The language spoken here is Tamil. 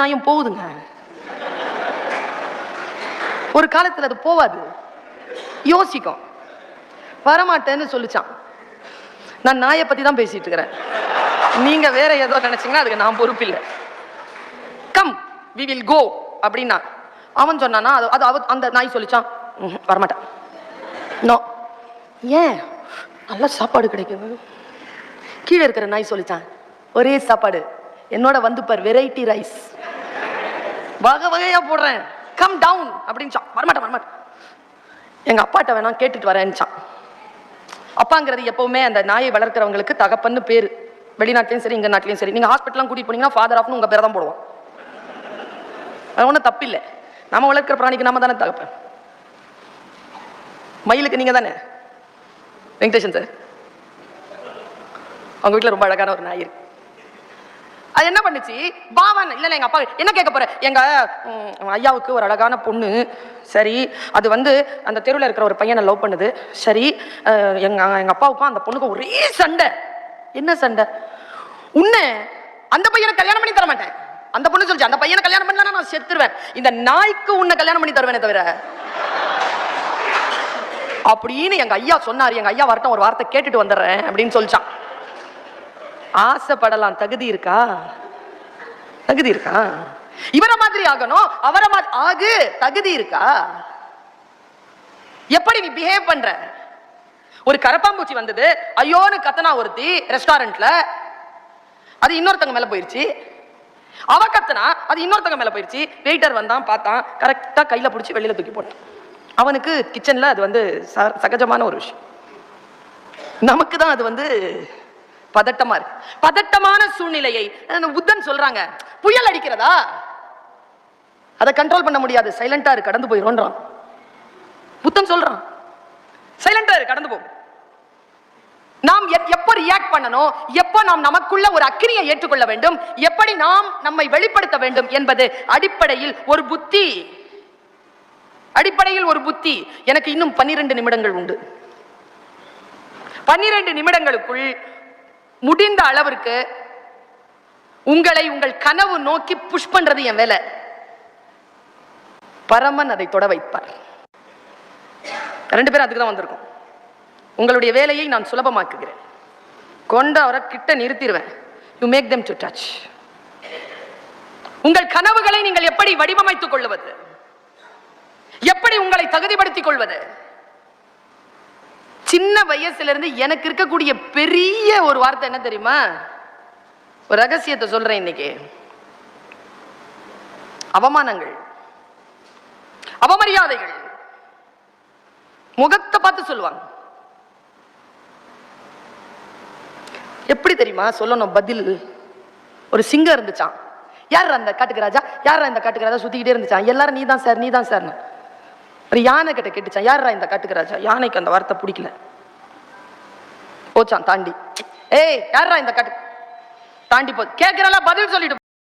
நாயும் போகுதுங்க. ஒரு காலத்துல அது போவாது, யோசிக்கும். வரமாட்டேன்னு சொல்லிச்சான். நான் நாயை பத்தி தான் பேசிட்டு இருக்கிறேன். நீங்க வேற ஏதோ நினைச்சீங்கன்னா அதுக்கு நான் பொறுப்பு இல்லை. கம் வி வில் கோ அப்படின்னா அவன் சொன்னானா, அந்த நாய் சொல்லிச்சான், வரமாட்டேன். நோ. ஏன்? நல்ல சாப்பாடு கிடைக்குது. கீழே இருக்கிற நாய் சொல்லிச்சான், ஒரே சாப்பாடு என்னோட வந்து பார், வெரைட்டி ரைஸ், வகை வகையா போடுறேன், கம் டவுன் அப்படின்னு. வரமாட்டேன் வரமாட்டேன், எங்க அப்பாட்ட வேணா கேட்டுட்டு வரேன்னுச்சான். அப்பாங்கிறது எப்பவுமே அந்த நாயை வளர்க்கிறவங்களுக்கு தகப்பன்னு பேரு. வெளிநாட்டிலையும் சரி, இங்க நாட்டிலையும் சரி. நீங்க ஹாஸ்பிட்டலாம் கூட்டிட்டு போனீங்கன்னா ஃபாதர் ஆஃப்னு உங்க பேரை தான் போடுவோம். அது ஒன்றும் தப்பு இல்லை. நம்ம வளர்க்கிற பிராணிக்கு நாம தானே தகப்பன். மயிலுக்கு நீங்க தானே வெங்கடேஷன் சார். அவங்க வீட்டில் ரொம்ப அழகான ஒரு நாய் இருக்கு. அது என்ன பண்ணுச்சு, பாவன் இல்லை எங்க அப்பா என்ன கேட்க போற, எங்க ஐயாவுக்கு ஒரு அழகான பொண்ணு, சரி அது வந்து அந்த தெருவில் இருக்கிற ஒரு பையனை லவ் பண்ணுது, சரி எங்க அப்பாவுக்கும் அந்த பொண்ணுக்கும் ஒரே சண்டை. என்ன சண்டை? உன்னை அந்த பையனை கல்யாணம் பண்ணி தர மாட்டேன். அந்த பொண்ணு சொல்லிச்சு, அந்த பையனை கல்யாணம் பண்ணா நான் செத்துருவேன், இந்த நாய்க்கு உன்னை கல்யாணம் பண்ணி தருவேனே தவிர அப்படின்னு எங்க ஐயா சொன்னார். எங்க ஐயா வரட்டும், ஒரு வார்த்தை கேட்டுட்டு வந்துடுறேன் அப்படின்னு சொல்லிச்சான். ஆசைப்படலாம், தகுதி இருக்கா? தகுதி இருக்கா? இவரை மாதிரி ஆகணும், அவரை மாதிரி ஆகு, தகுதி இருக்கா? எப்படி நீ பிஹேவ் பண்ற? ஒரு கரப்பாம்பூச்சி வந்தது, ஐயோன்னு கத்தனா ஒருத்தி ரெஸ்டாரண்ட்ல, அது இன்னொருத்தங்க மேல போயிருச்சு. அவ கத்தனா அது இன்னொருத்தங்க மேல போயிருச்சு. வெயிட்டர் வந்தான், பார்த்தான், கரெக்டா கையில பிடிச்சி வெளியில தூக்கி போட்டான். அவனுக்கு கிச்சன்ல அது வந்து சகஜமான ஒரு விஷயம். நமக்கு தான் அது வந்து பதட்டமா இருக்கு. பதட்டமான சூழ்நிலையை புத்தன் சொல்றாங்க, புயல் அடிக்கிறதா அதை கண்ட்ரோல் பண்ண முடியாது, சைலண்டா இரு, கடந்து போயிடும்ன்றான். புத்தன் சொல்றான், சைலண்டா இரு, கடந்து போ. நாம் எப்போ ரியாக்ட் பண்ணணும், எப்போ நாம் நமக்குள்ள ஒரு அக்கினியை ஏற்றுக்கொள்ள வேண்டும், எப்படி நாம் நம்மை வெளிப்படுத்த வேண்டும் என்பது அடிப்படையில் ஒரு புத்தி. அடிப்படையில் ஒரு புத்தி. எனக்கு இன்னும் 12 நிமிடங்கள் உண்டு. 12 நிமிடங்களுக்குள் முடிந்த அளவிற்கு உங்களை உங்கள் கனவு நோக்கி புஷ் பண்றது என் வேலை. பரமன் அதை தொட வைப்பார். 2 பேரும் அதுக்கு தான் வந்திருக்கோம். உங்களுடைய வேலையை நான் சுலபமாக்குகிறேன். கொண்ட அவரை கிட்ட நிறுத்திடுவேன். You make them to touch. உங்கள் கனவுகளை நீங்கள் எப்படி வடிவமைத்துக் கொள்வது, எப்படி உங்களை தகுதிப்படுத்திக் கொள்வது? சின்ன வயசுல இருந்து எனக்கு இருக்கக்கூடிய பெரிய ஒரு வார்த்தை என்ன தெரியுமா? ஒரு ரகசியத்தை சொல்றேன் இன்னைக்கு. அவமானங்கள், அவமரியாதைகள் முகத்தை பார்த்து சொல்லுவாங்க. எப்படி தெரியுமா சொல்லணும் பதில்? ஒரு சிங்கம் இருந்துச்சான். யார் அந்த காட்டுக்கு ராஜா, யாரா இந்த காட்டுக்கு ராஜா சுத்திக்கிட்டே இருந்துச்சான். எல்லாரும் நீதான் சார், நீதான் சார். ஒரு யானை கிட்ட கேட்டுச்சான், யாரா இந்த காட்டுக்கு ராஜா. யானைக்கு அந்த வார்த்தை பிடிக்கல, போச்சான் தாண்டி. ஏய் யாரா இந்த காட்டு, தாண்டி போ. கேட்கிறல பதில் சொல்லிட்டு